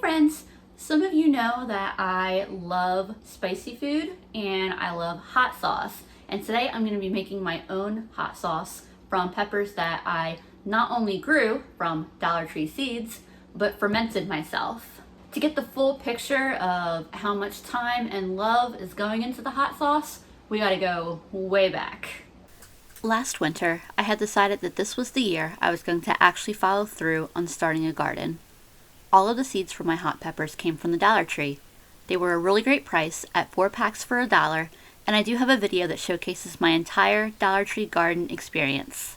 friends, some of you know that I love spicy food and I love hot sauce. And today I'm going to be making my own hot sauce from peppers that I not only grew from Dollar Tree seeds, but fermented myself. To get the full picture of how much time and love is going into the hot sauce, we gotta go way back. Last winter, I had decided that this was the year I was going to actually follow through on starting a garden. All of the seeds for my hot peppers came from the Dollar Tree. They were a really great price at 4 packs for $1, and I do have a video that showcases my entire Dollar Tree garden experience.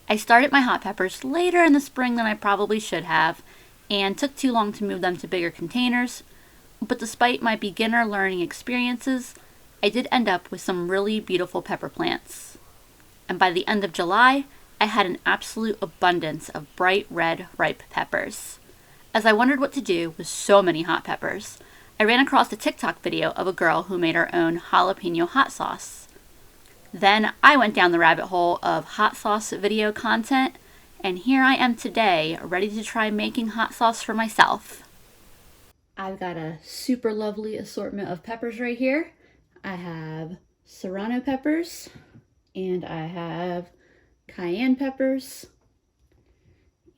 I started my hot peppers later in the spring than I probably should have, and took too long to move them to bigger containers, but despite my beginner learning experiences, I did end up with some really beautiful pepper plants. And by the end of July, I had an absolute abundance of bright red ripe peppers. As I wondered what to do with so many hot peppers, I ran across a TikTok video of a girl who made her own jalapeno hot sauce. Then I went down the rabbit hole of hot sauce video content, and here I am today, ready to try making hot sauce for myself. I've got a super lovely assortment of peppers right here. I have serrano peppers, and I have cayenne peppers,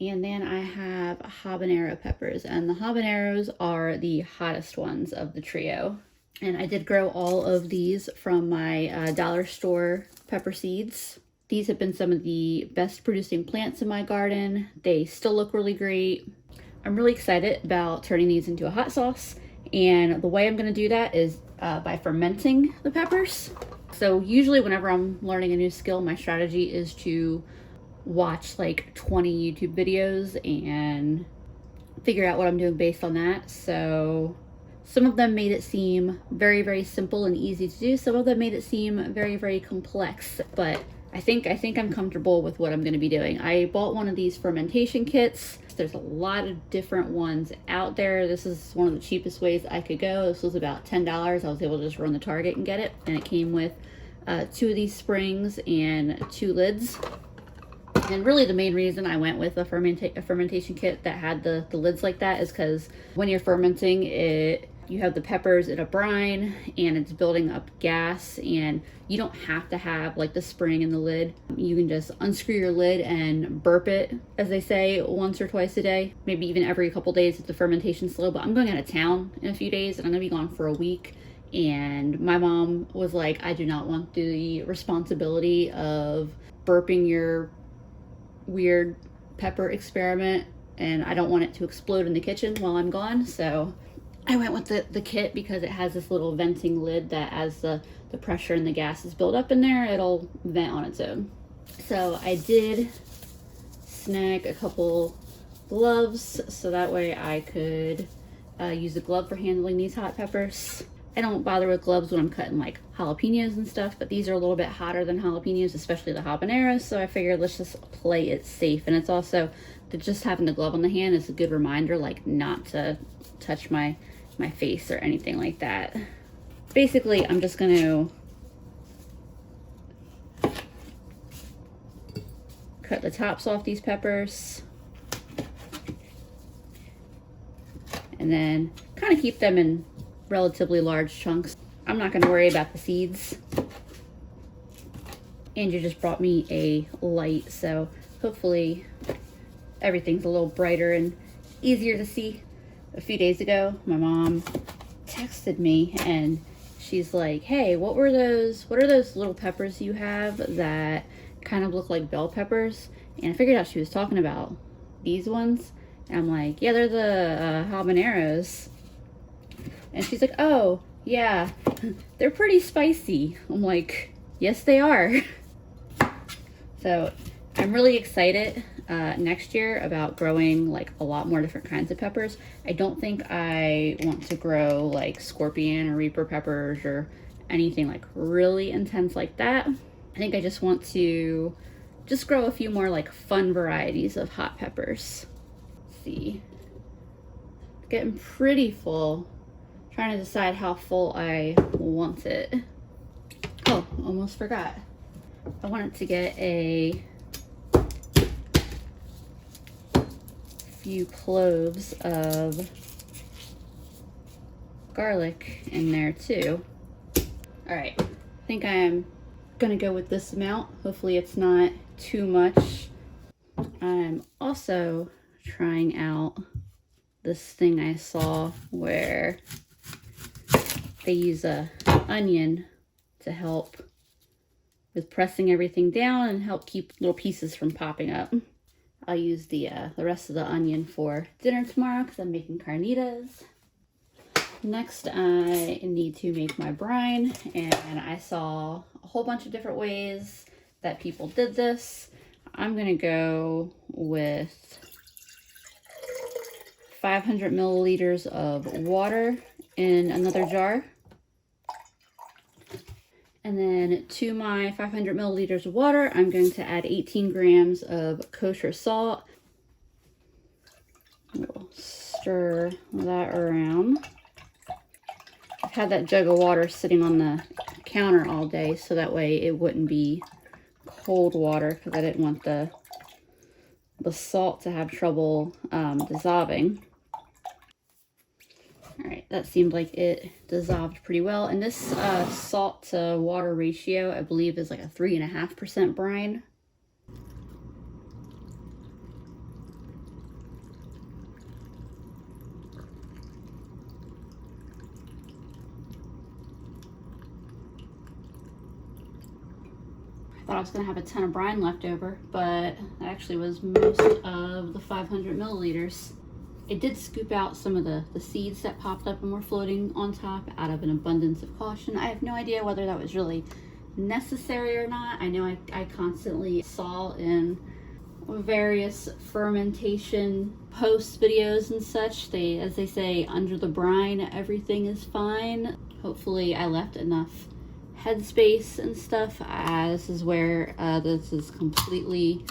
and then I have habanero peppers, and the habaneros are the hottest ones of the trio. And I did grow all of these from my dollar store pepper seeds. These have been some of the best producing plants in my garden. They still look really great. I'm really excited about turning these into a hot sauce, and the way I'm going to do that is by fermenting the peppers. So usually whenever I'm learning a new skill, my strategy is to watch like 20 YouTube videos and figure out what I'm doing based on that. So some of them made it seem very, very simple and easy to do. Some of them made it seem very, very complex, but I think I'm comfortable with what I'm going to be doing. I bought one of these fermentation kits. There's a lot of different ones out there. This is one of the cheapest ways I could go. This was about $10. I was able to just run the Target and get it. And it came with 2 of these springs and 2 lids. And really the main reason I went with a fermentation kit that had the lids like that is because when you're fermenting it, you have the peppers in a brine and it's building up gas, and you don't have to have like the spring in the lid. You can just unscrew your lid and burp it, as they say, once or twice a day, maybe even every couple days if the fermentation's slow. But I'm going out of town in a few days and I'm gonna be gone for a week. And my mom was like, I do not want the responsibility of burping your weird pepper experiment, and I don't want it to explode in the kitchen while I'm gone. So I went with the kit because it has this little venting lid that as the pressure and the gases build up in there, it'll vent on its own. So I did snag a couple gloves so that way I could use a glove for handling these hot peppers. I don't bother with gloves when I'm cutting like jalapenos and stuff, but these are a little bit hotter than jalapenos, especially the habaneros, so I figured let's just play it safe. And it's also, just having the glove on the hand is a good reminder like not to touch my face or anything like that. Basically, I'm just gonna cut the tops off these peppers and then kind of keep them in relatively large chunks. I'm not going to worry about the seeds. Andrew just brought me a light, so hopefully everything's a little brighter and easier to see. A few days ago, my mom texted me and she's like, hey, what are those little peppers you have that kind of look like bell peppers? And I figured out she was talking about these ones. And I'm like, yeah, they're the habaneros. And she's like, oh, yeah, they're pretty spicy. I'm like, yes, they are. So I'm really excited next year about growing like a lot more different kinds of peppers. I don't think I want to grow like scorpion or reaper peppers or anything like really intense like that. I think I just want to just grow a few more like fun varieties of hot peppers. Let's see, it's getting pretty full. Trying to decide how full I want it. Oh, almost forgot. I wanted to get a few cloves of garlic in there too. All right, I think I'm gonna go with this amount. Hopefully it's not too much. I'm also trying out this thing I saw where they use a onion to help with pressing everything down and help keep little pieces from popping up. I'll use the rest of the onion for dinner tomorrow because I'm making carnitas. Next, I need to make my brine, and I saw a whole bunch of different ways that people did this. I'm gonna go with 500 milliliters of water in another jar. And then to my 500 milliliters of water, I'm going to add 18 grams of kosher salt. We'll stir that around. I've had that jug of water sitting on the counter all day, so that way it wouldn't be cold water, because I didn't want the salt to have trouble dissolving. All right, that seemed like it dissolved pretty well. And this salt to water ratio, I believe, is like a 3.5% brine. I thought I was gonna have a ton of brine left over, but that actually was most of the 500 milliliters. It did scoop out some of the seeds that popped up and were floating on top out of an abundance of caution. I have no idea whether that was really necessary or not. I know I constantly saw in various fermentation posts, videos and such, as they say, under the brine, everything is fine. Hopefully I left enough headspace and stuff. This is where this is completely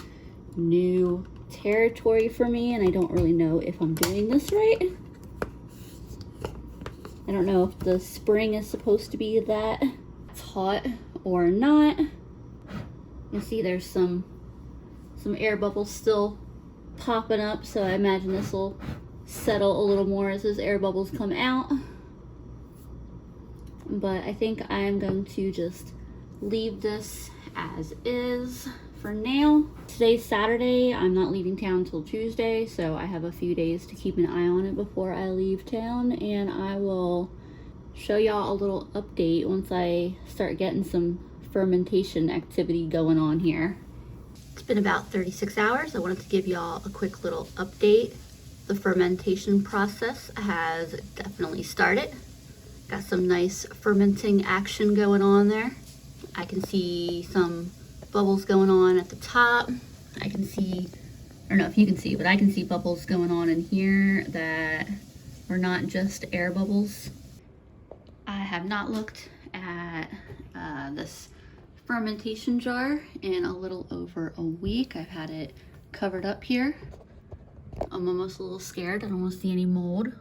new territory for me, and I don't really know if I'm doing this right. I don't know if the spring is supposed to be that hot or not. You see there's some air bubbles still popping up, so I imagine this will settle a little more as those air bubbles come out. But I think I'm going to just leave this as is for now. Today's Saturday. I'm not leaving town until Tuesday, so I have a few days to keep an eye on it before I leave town, and I will show y'all a little update once I start getting some fermentation activity going on here. It's been about 36 hours. I wanted to give y'all a quick little update. The fermentation process has definitely started. Got some nice fermenting action going on there. I can see some bubbles going on at the top. I can see, I don't know if you can see, but I can see bubbles going on in here that are not just air bubbles. I have not looked at this fermentation jar in a little over a week. I've had it covered up here. I'm almost a little scared. I don't want to see any mold.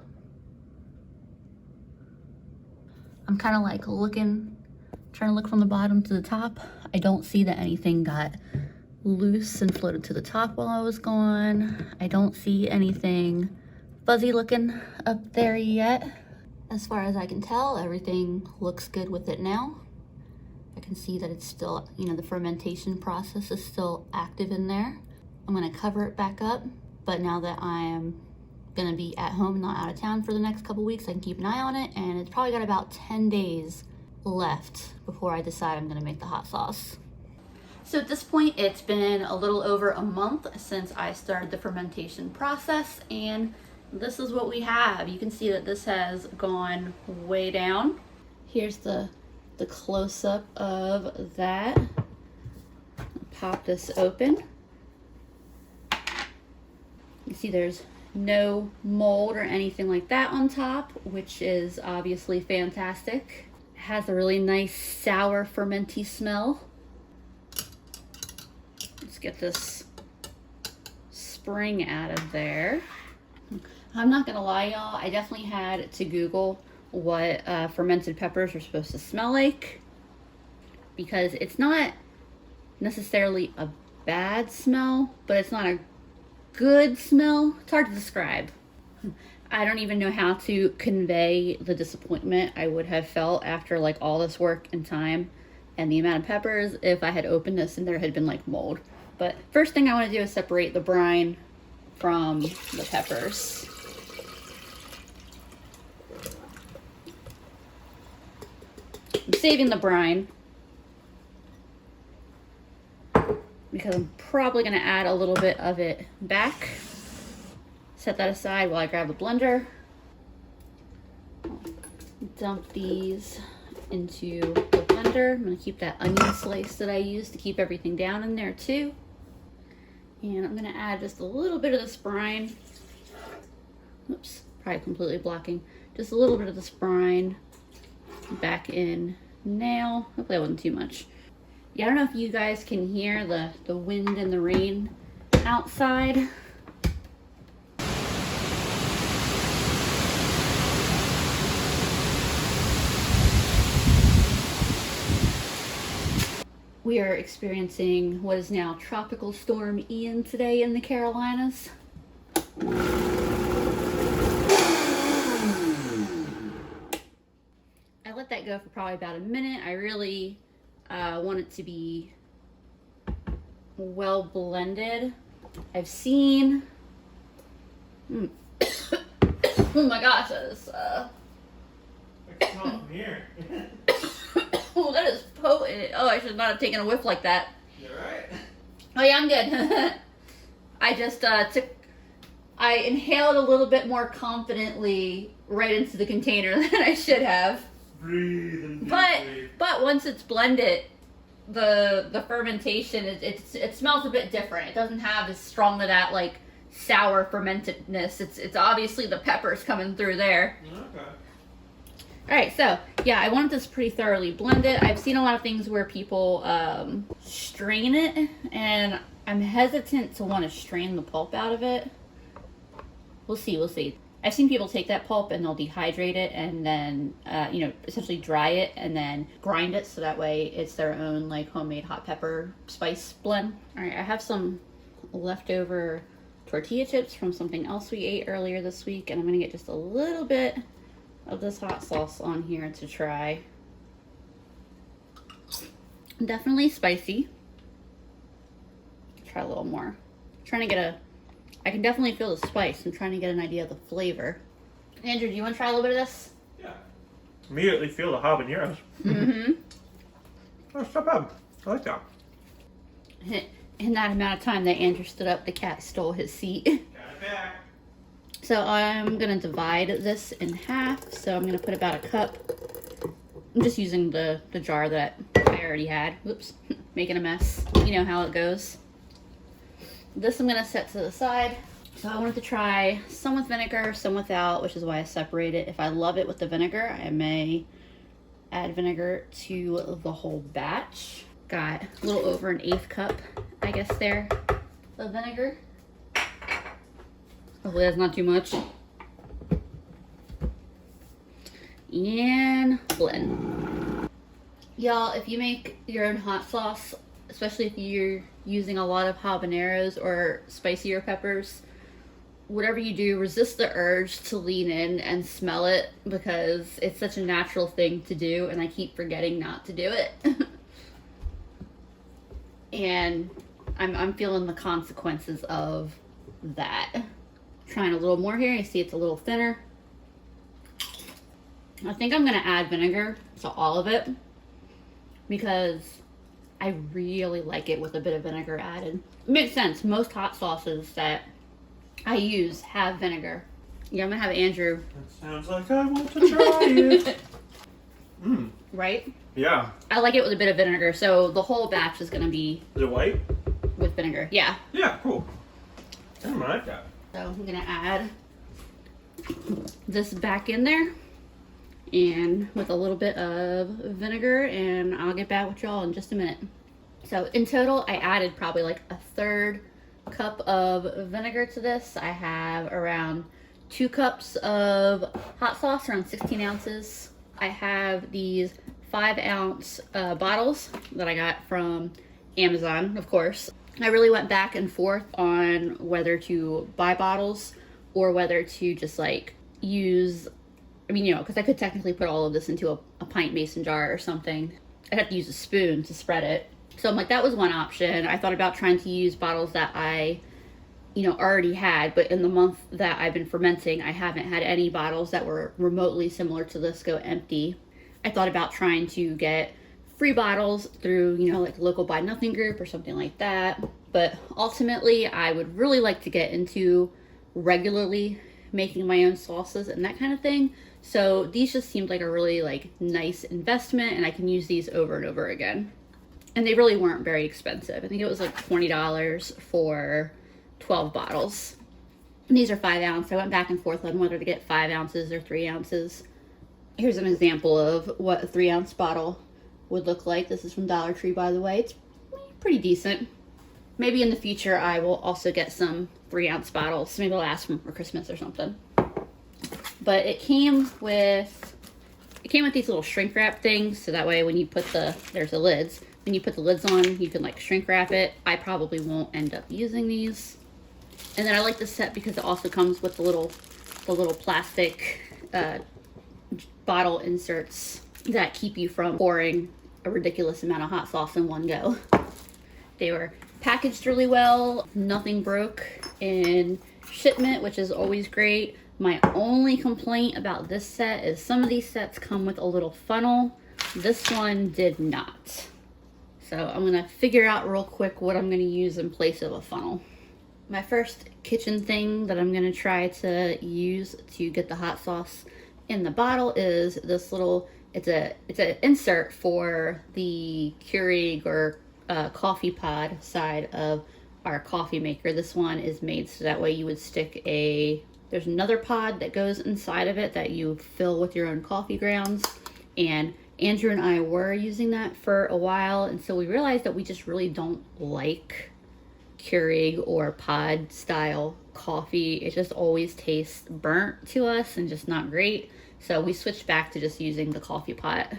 I'm kind of like trying to look from the bottom to the top. I don't see that anything got loose and floated to the top while I was gone. I don't see anything fuzzy looking up there yet. As far as I can tell, everything looks good with it now. I can see that it's still, the fermentation process is still active in there. I'm gonna cover it back up, but now that I am gonna be at home, not out of town for the next couple weeks, I can keep an eye on it, and it's probably got about 10 days left before I decide I'm gonna make the hot sauce. So at this point, it's been a little over a month since I started the fermentation process, and this is what we have. You can see that this has gone way down. Here's the close-up of that. Pop this open. You see there's no mold or anything like that on top, which is obviously fantastic. It has a really nice sour fermenty smell. Let's get this spring out of there. I'm not gonna lie, y'all, I definitely had to Google what fermented peppers are supposed to smell like, because it's not necessarily a bad smell, but it's not a good smell. It's hard to describe. I don't even know how to convey the disappointment I would have felt after like all this work and time and the amount of peppers if I had opened this and there had been like mold. But first thing I want to do is separate the brine from the peppers. I'm saving the brine because I'm probably going to add a little bit of it back. Set that aside while I grab the blender. Dump these into the blender. I'm going to keep that onion slice that I used to keep everything down in there too. And I'm going to add just a little bit of this brine. Oops, probably completely blocking. Just a little bit of this brine back in now. Hopefully that wasn't too much. Yeah, I don't know if you guys can hear the wind and the rain outside. We are experiencing what is now Tropical Storm Ian today in the Carolinas. I let that go for probably about a minute. I really want it to be well blended. I've seen... Oh my gosh, that is... It's not from here. Oh, that is potent. Oh, I should not have taken a whiff like that. You're right. Oh yeah, I'm good. I just I inhaled a little bit more confidently right into the container than I should have. Breathe and But once it's blended, the fermentation, it smells a bit different. It doesn't have as strong of that like sour fermentedness. It's obviously the peppers coming through there. Okay. Alright, so, yeah, I wanted this pretty thoroughly blended. I've seen a lot of things where people strain it, and I'm hesitant to want to strain the pulp out of it. We'll see, we'll see. I've seen people take that pulp and they'll dehydrate it and then, essentially dry it and then grind it so that way it's their own, like, homemade hot pepper spice blend. Alright, I have some leftover tortilla chips from something else we ate earlier this week, and I'm going to get just a little bit of this hot sauce on here to try. Definitely spicy. Try a little more. I'm trying to get I can definitely feel the spice. I'm trying to get an idea of the flavor. Andrew, do you want to try a little bit of this? Yeah. Immediately feel the habaneros. Mm-hmm. Oh, it's not bad. I like that. In that amount of time that Andrew stood up, the cat stole his seat. Got it back. So I'm going to divide this in half. So I'm going to put about a cup. I'm just using the jar that I already had. Whoops, making a mess. You know how it goes. This I'm going to set to the side. So I wanted to try some with vinegar, some without, which is why I separate it. If I love it with the vinegar, I may add vinegar to the whole batch. Got a little over an 1/8 cup, I guess, there of vinegar. Hopefully that's not too much. And blend. Y'all, if you make your own hot sauce, especially if you're using a lot of habaneros or spicier peppers, whatever you do, resist the urge to lean in and smell it because it's such a natural thing to do and I keep forgetting not to do it. And I'm feeling the consequences of that. Trying a little more here. You see it's a little thinner. I think I'm going to add vinegar to all of it because I really like it with a bit of vinegar added. It makes sense. Most hot sauces that I use have vinegar. Yeah, I'm going to have Andrew. That sounds like I want to try it. Mmm. Right? Yeah. I like it with a bit of vinegar, so the whole batch is going to be... Is it white? With vinegar. Yeah. Yeah, cool. I like that. So I'm going to add this back in there and with a little bit of vinegar, and I'll get back with y'all in just a minute. So in total, I added probably like a 1/3 cup of vinegar to this. I have around 2 cups of hot sauce, around 16 ounces. I have these 5-ounce bottles that I got from Amazon, of course. I really went back and forth on whether to buy bottles or whether to just like use, I mean, you know, because I could technically put all of this into a pint mason jar or something. I'd have to use a spoon to spread it. So I'm like, that was one option. I thought about trying to use bottles that I, you know, already had, but in the month that I've been fermenting, I haven't had any bottles that were remotely similar to this go empty. I thought about trying to get free bottles through, you know, like a local buy nothing group or something like that. But ultimately, I would really like to get into regularly making my own sauces and that kind of thing. So these just seemed like a really like nice investment, and I can use these over and over again. And they really weren't very expensive. I think it was like $20 for 12 bottles. And these are 5 ounce. I went back and forth on whether to get 5 ounces or 3 ounces. Here's an example of what a 3 ounce bottle would look like. This is from Dollar Tree, by the way. It's pretty decent. Maybe in the future I will also get some 3 ounce bottles. Maybe I'll ask them for Christmas or something. But it came with these little shrink wrap things, so that way when you put there's the lids. When you put the lids on, you can like shrink wrap it. I probably won't end up using these. And then I like this set because it also comes with the little plastic bottle inserts that keep you from pouring a ridiculous amount of hot sauce in one go. They were packaged really well. Nothing broke in shipment, which is always great. My only complaint about this set is some of these sets come with a little funnel. This one did not. So I'm gonna figure out real quick what I'm gonna use in place of a funnel. My first kitchen thing that I'm gonna try to use to get the hot sauce in the bottle is this little, it's an insert for the Keurig or coffee pod side of our coffee maker. This one is made so that way you would stick there's another pod that goes inside of it that you fill with your own coffee grounds. And Andrew and I were using that for a while, and so we realized that we just really don't like Keurig or pod style coffee. It just always tastes burnt to us and just not great. So we switched back to just using the coffee pot.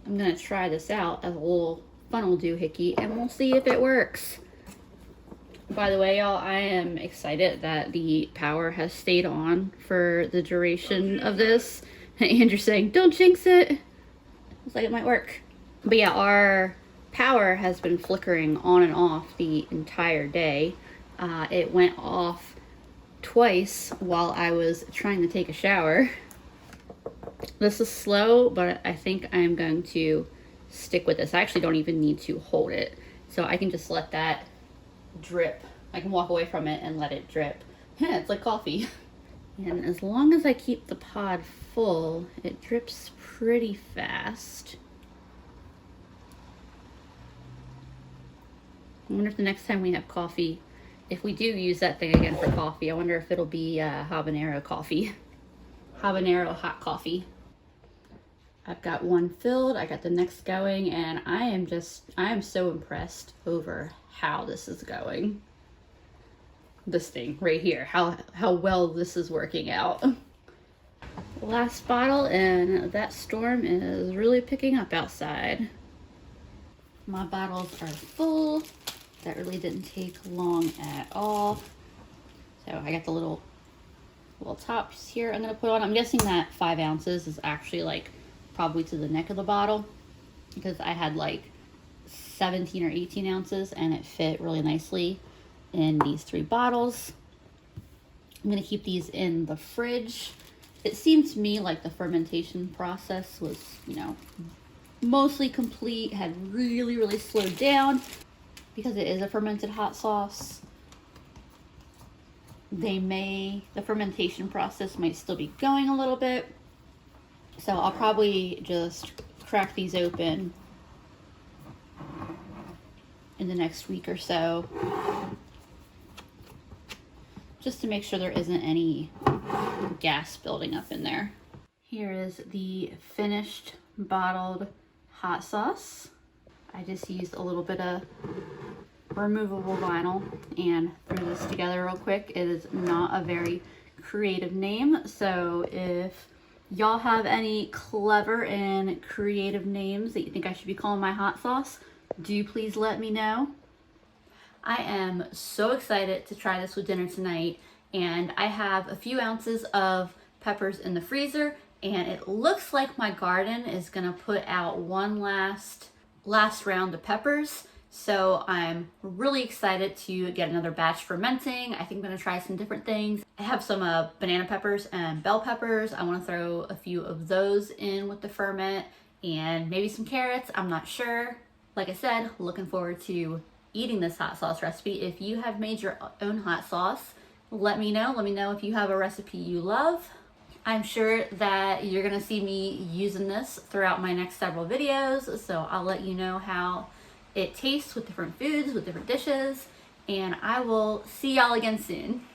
I'm gonna try this out as a little funnel doohickey and we'll see if it works. By the way, y'all, I am excited that the power has stayed on for the duration of this. Andrew's saying, don't jinx it. Looks like it might work. But yeah, our power has been flickering on and off the entire day. It went off twice while I was trying to take a shower. This is slow, but I think I'm going to stick with this. I actually don't even need to hold it. So I can just let that drip. I can walk away from it and let it drip. Yeah, it's like coffee. And as long as I keep the pod full, it drips pretty fast. I wonder if the next time we have coffee, if we do use that thing again for coffee, I wonder if it'll be habanero coffee. Habanero hot coffee. I've got one filled, I got the next going, and I am so impressed over how this is going. This thing right here, how well this is working out. Last bottle, and that storm is really picking up outside. My bottles are full. That really didn't take long at all. So I got the little tops here I'm gonna put on. I'm guessing that 5 ounces is actually like probably to the neck of the bottle, because I had like 17 or 18 ounces and it fit really nicely in these 3 bottles. I'm gonna keep these in the fridge. It seemed to me like the fermentation process was, you know, mostly complete, had really slowed down. Because it is a fermented hot sauce, the fermentation process might still be going a little bit. So I'll probably just crack these open in the next week or so, just to make sure there isn't any gas building up in there. Here is the finished bottled hot sauce. I just used a little bit of removable vinyl and threw this together real quick. It is not a very creative name, so if y'all have any clever and creative names that you think I should be calling my hot sauce, do please let me know. I am so excited to try this with dinner tonight, and I have a few ounces of peppers in the freezer, and it looks like my garden is gonna put out one last round of peppers. So I'm really excited to get another batch fermenting. I think I'm gonna try some different things. I have some banana peppers and bell peppers. I wanna throw a few of those in with the ferment and maybe some carrots, I'm not sure. Like I said, looking forward to eating this hot sauce recipe. If you have made your own hot sauce, let me know. Let me know if you have a recipe you love. I'm sure that you're gonna see me using this throughout my next several videos, so I'll let you know how it tastes with different foods, with different dishes, and I will see y'all again soon.